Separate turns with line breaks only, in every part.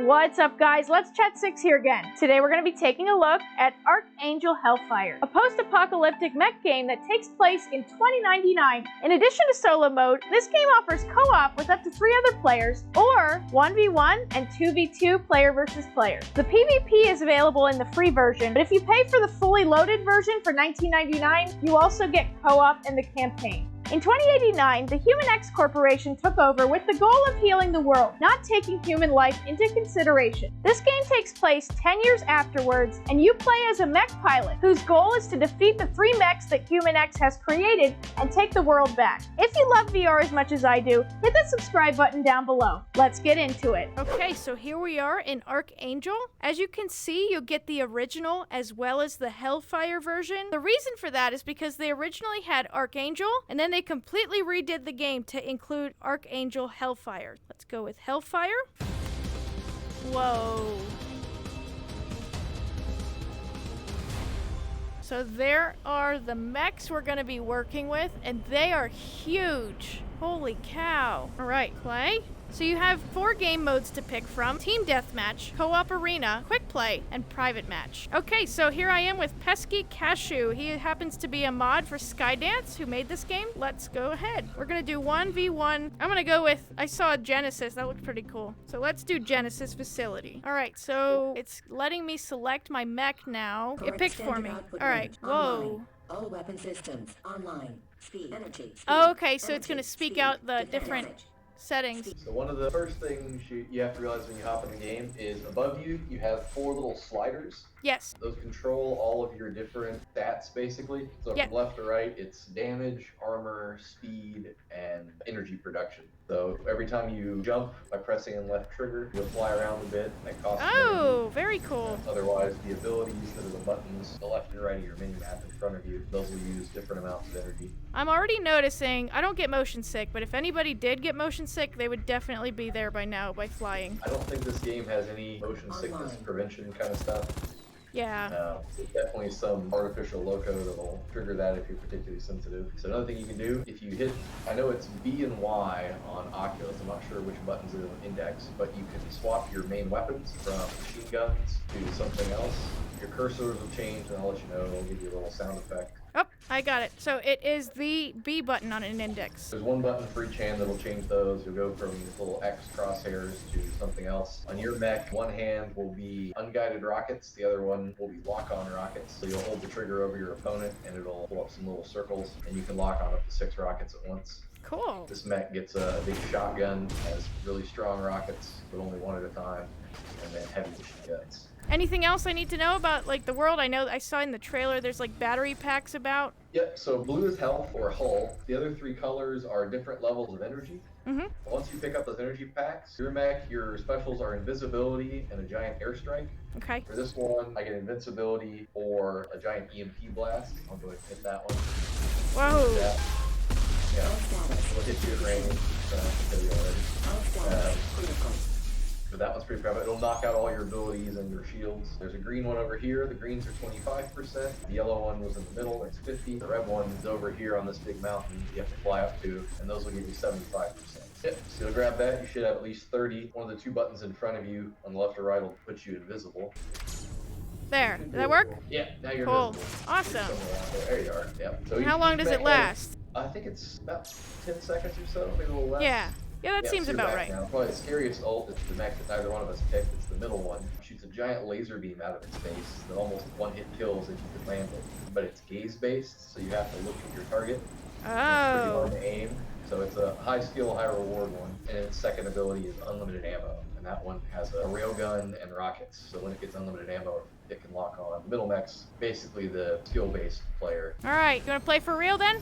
What's up, guys? Let's Chat 6 here again. Today we're going to be taking a look at Archangel Hellfire, a post-apocalyptic mech game that takes place in 2099. In addition to solo mode, this game offers co-op with up to 3 other players, or 1v1 and 2v2 player versus player. The PvP is available in the free version, but if you pay for the fully loaded version for $19.99, you also get co-op in the campaign. In 2089, the HUMNX Corporation took over with the goal of healing the world, not taking human life into consideration. This game takes place 10 years afterwards, and you play as a mech pilot, whose goal is to defeat the 3 mechs that HUMNX has created and take the world back. If you love VR as much as I do, hit the subscribe button down below. Let's get into it. Okay, so here we are in Archangel. As you can see, you'll get the original as well as the Hellfire version. The reason for that is because they originally had Archangel, and then they completely redid the game to include Archangel Hellfire. Let's go with Hellfire. Whoa. So there are the mechs we're going to be working with, and they are huge. Holy cow. All right, play. So you have 4 game modes to pick from: Team Deathmatch, Co-op Arena, Quick Play, and Private Match. Okay, so here I am with Pesky Cashew. He happens to be a mod for Skydance, who made this game. Let's go ahead. We're gonna do 1v1. I'm gonna go with, I saw Genesis, that looked pretty cool. So let's do Genesis Facility. All right, so it's letting me select my mech now. It picked for me. All right, whoa.
All weapon systems online. Speed, energy. Speed,
oh, okay, so it's gonna speak out the different settings.
So one of the first things you have to realize when you hop in the game is above you, you have 4 little sliders.
Yes.
Those control all of your different stats, basically. So from left to right, it's damage, armor, speed, and energy production. So every time you jump by pressing in left trigger, you'll fly around a bit, and that costs
Oh, very cool.
Otherwise, the abilities that are the buttons, the left and right of your mini map in front of you, those will use different amounts of energy.
I'm already noticing, I don't get motion sick, but if anybody did get motion sick, they would definitely be there by now by flying.
I don't think this game has any motion sickness prevention kind of stuff.
Yeah.
There's definitely some artificial loco that'll trigger that if you're particularly sensitive. So another thing you can do, if you hit, I know it's B and Y on Oculus, I'm not sure which buttons are on index, but you can swap your main weapons from machine guns to something else. Your cursors will change, and I'll let you know, it'll give you a little sound effect.
Oh, I got it. So it is the B button on an index.
There's one button for each hand that'll change those. You'll go from little X crosshairs to something else. On your mech, one hand will be unguided rockets, the other one will be lock-on rockets. So you'll hold the trigger over your opponent, and it'll pull up some little circles, and you can lock on up to 6 rockets at once.
Cool.
This mech gets a big shotgun, has really strong rockets, but only one at a time, and then heavy machine guns.
Anything else I need to know about, like, the world? I know I saw in the trailer there's, like, battery packs about.
Yep, so blue is health or hull. The other 3 colors are different levels of energy.
Mm-hmm.
Once you pick up those energy packs, your mech, your specials are invisibility and a giant airstrike.
Okay.
For this one, I get invincibility or a giant EMP blast. I'll go ahead and hit that one.
Whoa.
Yeah, it'll hit you at range. But that one's pretty crap. It'll knock out all your abilities and your shields. There's a green one over here. The greens are 25%. The yellow one was in the middle. It's 50. The red one is over here on this big mountain you have to fly up to, and those will give you 75%. Yep. So you'll grab that. You should have at least 30. One of the 2 buttons in front of you on the left or right will put you invisible.
There. Did that work?
Yeah. Now you're
cool.
invisible.
Awesome.
There you are. Yep. So
how long does it last?
I think it's about 10 seconds or so, maybe a little less.
Yeah. Yeah, that seems about right.
Now. Probably the scariest ult is the mech that neither one of us picked. It's the middle one. It shoots a giant laser beam out of its face that almost one-hit kills if you can land it. But it's gaze-based, so you have to look at your target.
Oh.
It's pretty hard to aim. So it's a high skill, high reward one. And its second ability is unlimited ammo. And that one has a railgun and rockets. So when it gets unlimited ammo, it can lock on. The middle mech's basically the skill-based player.
All right, you want to play for real then?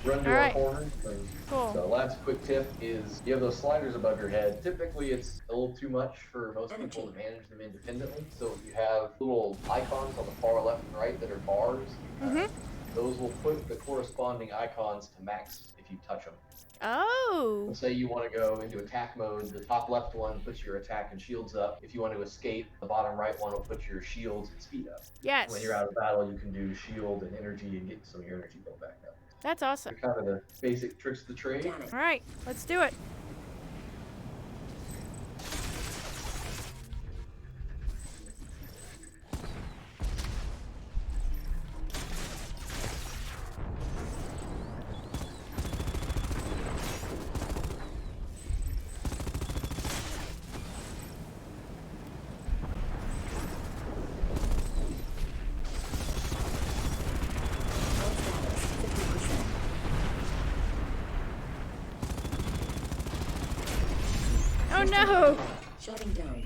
Run to a corner.
Cool.
So last quick tip is you have those sliders above your head. Typically it's a little too much for most people to manage them independently. So you have little icons on the far left and right that are bars. Those will put the corresponding icons to max if you touch them.
Oh.
Let's say you want to go into attack mode, the top left one puts your attack and shields up. If you want to escape, the bottom right one will put your shields and speed up.
Yes.
When you're out of battle, you can do shield and energy and get some of your energy built back up.
That's awesome.
They're kind of the basic tricks of the trade.
All right, let's do it. no!
Shutting down.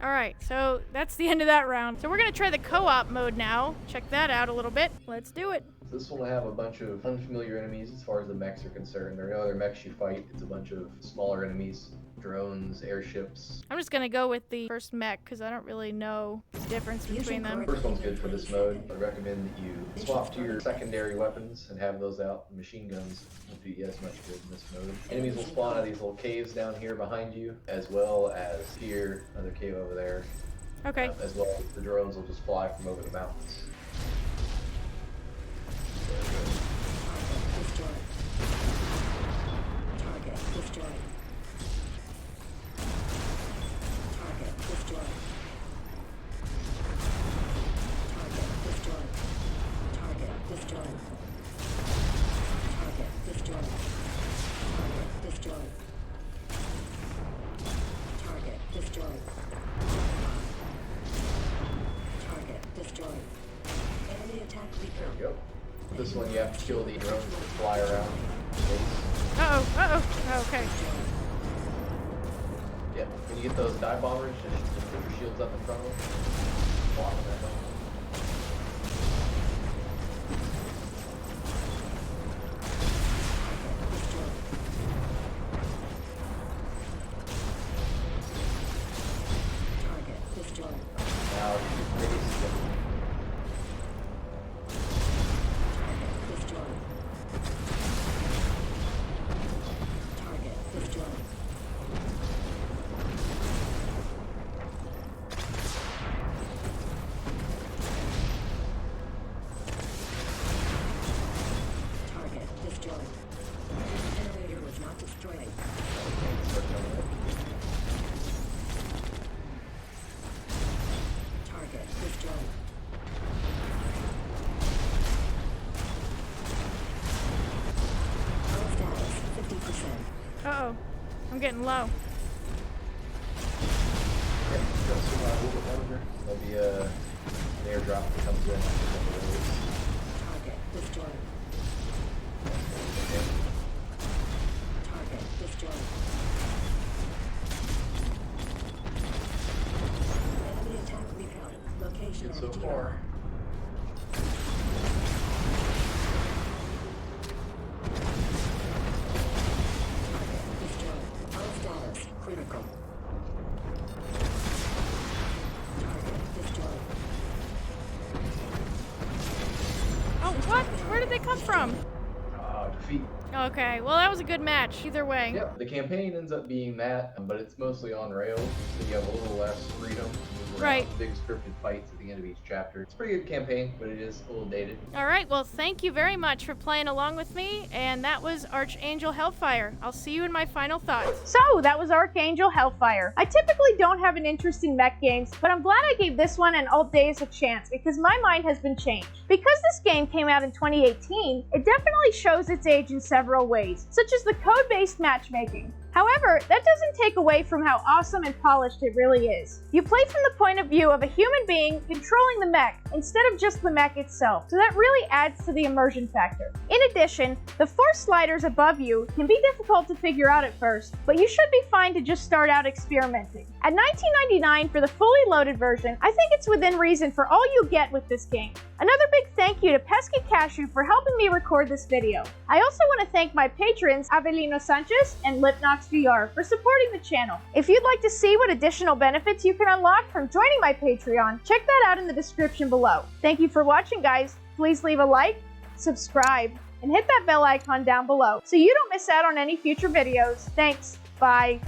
Alright, so that's the end of that round. So we're gonna try the co-op mode now. Check that out a little bit. Let's do it.
This one will have a bunch of unfamiliar enemies as far as the mechs are concerned. There are no other mechs you fight. It's a bunch of smaller enemies. Drones, airships.
I'm just gonna go with the first mech because I don't really know the difference between them.
First one's good for this mode. I recommend that you swap to your secondary weapons and have those out. Machine guns won't do you as much good in this mode. Enemies will spawn out of these little caves down here behind you, as well as here, another cave over there.
Okay.
As well as the drones will just fly from over the mountains.
Target destroyed. Target destroyed. Target destroyed. Target destroyed. Target destroyed. Target destroyed. Target destroyed. Target destroyed. Enemy attack
There
repelled.
we go. This one you have to kill the drones that fly around.
Uh-oh. Okay.
Yeah, when you get those dive bombers, just put your shields up in front of them. Block them that way.
Target destroyed.
Now shoot base.
Target destroyed. Target destroyed. Target destroyed. Generator was not destroyed. Target destroyed. Hull status 50%.
Uh-oh. I'm getting low.
Yeah, just a little bit longer. There'll be an airdrop that comes in after a couple of days.
Target destroyed. Target destroyed. Enemy attack repelled. Location
Good so
of
far.
Target destroyed. Hull status critical. Target destroyed.
Oh, what? Where did they come from?
Defeat.
Okay, well that was a good match either way.
Yep, the campaign ends up being that, but it's mostly on rails, so you have a little less freedom. Move around,
Right.
Big scripted fights at the end of each chapter. It's a pretty good campaign, but it is a little dated.
Alright, well thank you very much for playing along with me, and that was Archangel Hellfire. I'll see you in my final thoughts. So, that was Archangel Hellfire. I typically don't have an interest in mech games, but I'm glad I gave this one and Alt Deus a chance because my mind has been changed. Because this game came out in 2018, it definitely shows its age in several ways, such as the code-based matchmaking. However, that doesn't take away from how awesome and polished it really is. You play from the point of view of a human being controlling the mech instead of just the mech itself, so that really adds to the immersion factor. In addition, the 4 sliders above you can be difficult to figure out at first, but you should be fine to just start out experimenting. At $19.99 for the fully loaded version, I think it's within reason for all you get with this game. Another big thank you to Pesky Cashew for helping me record this video. I also want to thank my patrons Avelino Sanchez and Lipnox VR for supporting the channel. If you'd like to see what additional benefits you can unlock from joining my Patreon, check that out in the description below. Thank you for watching, guys. Please leave a like, subscribe, and hit that bell icon down below so you don't miss out on any future videos. Thanks. Bye.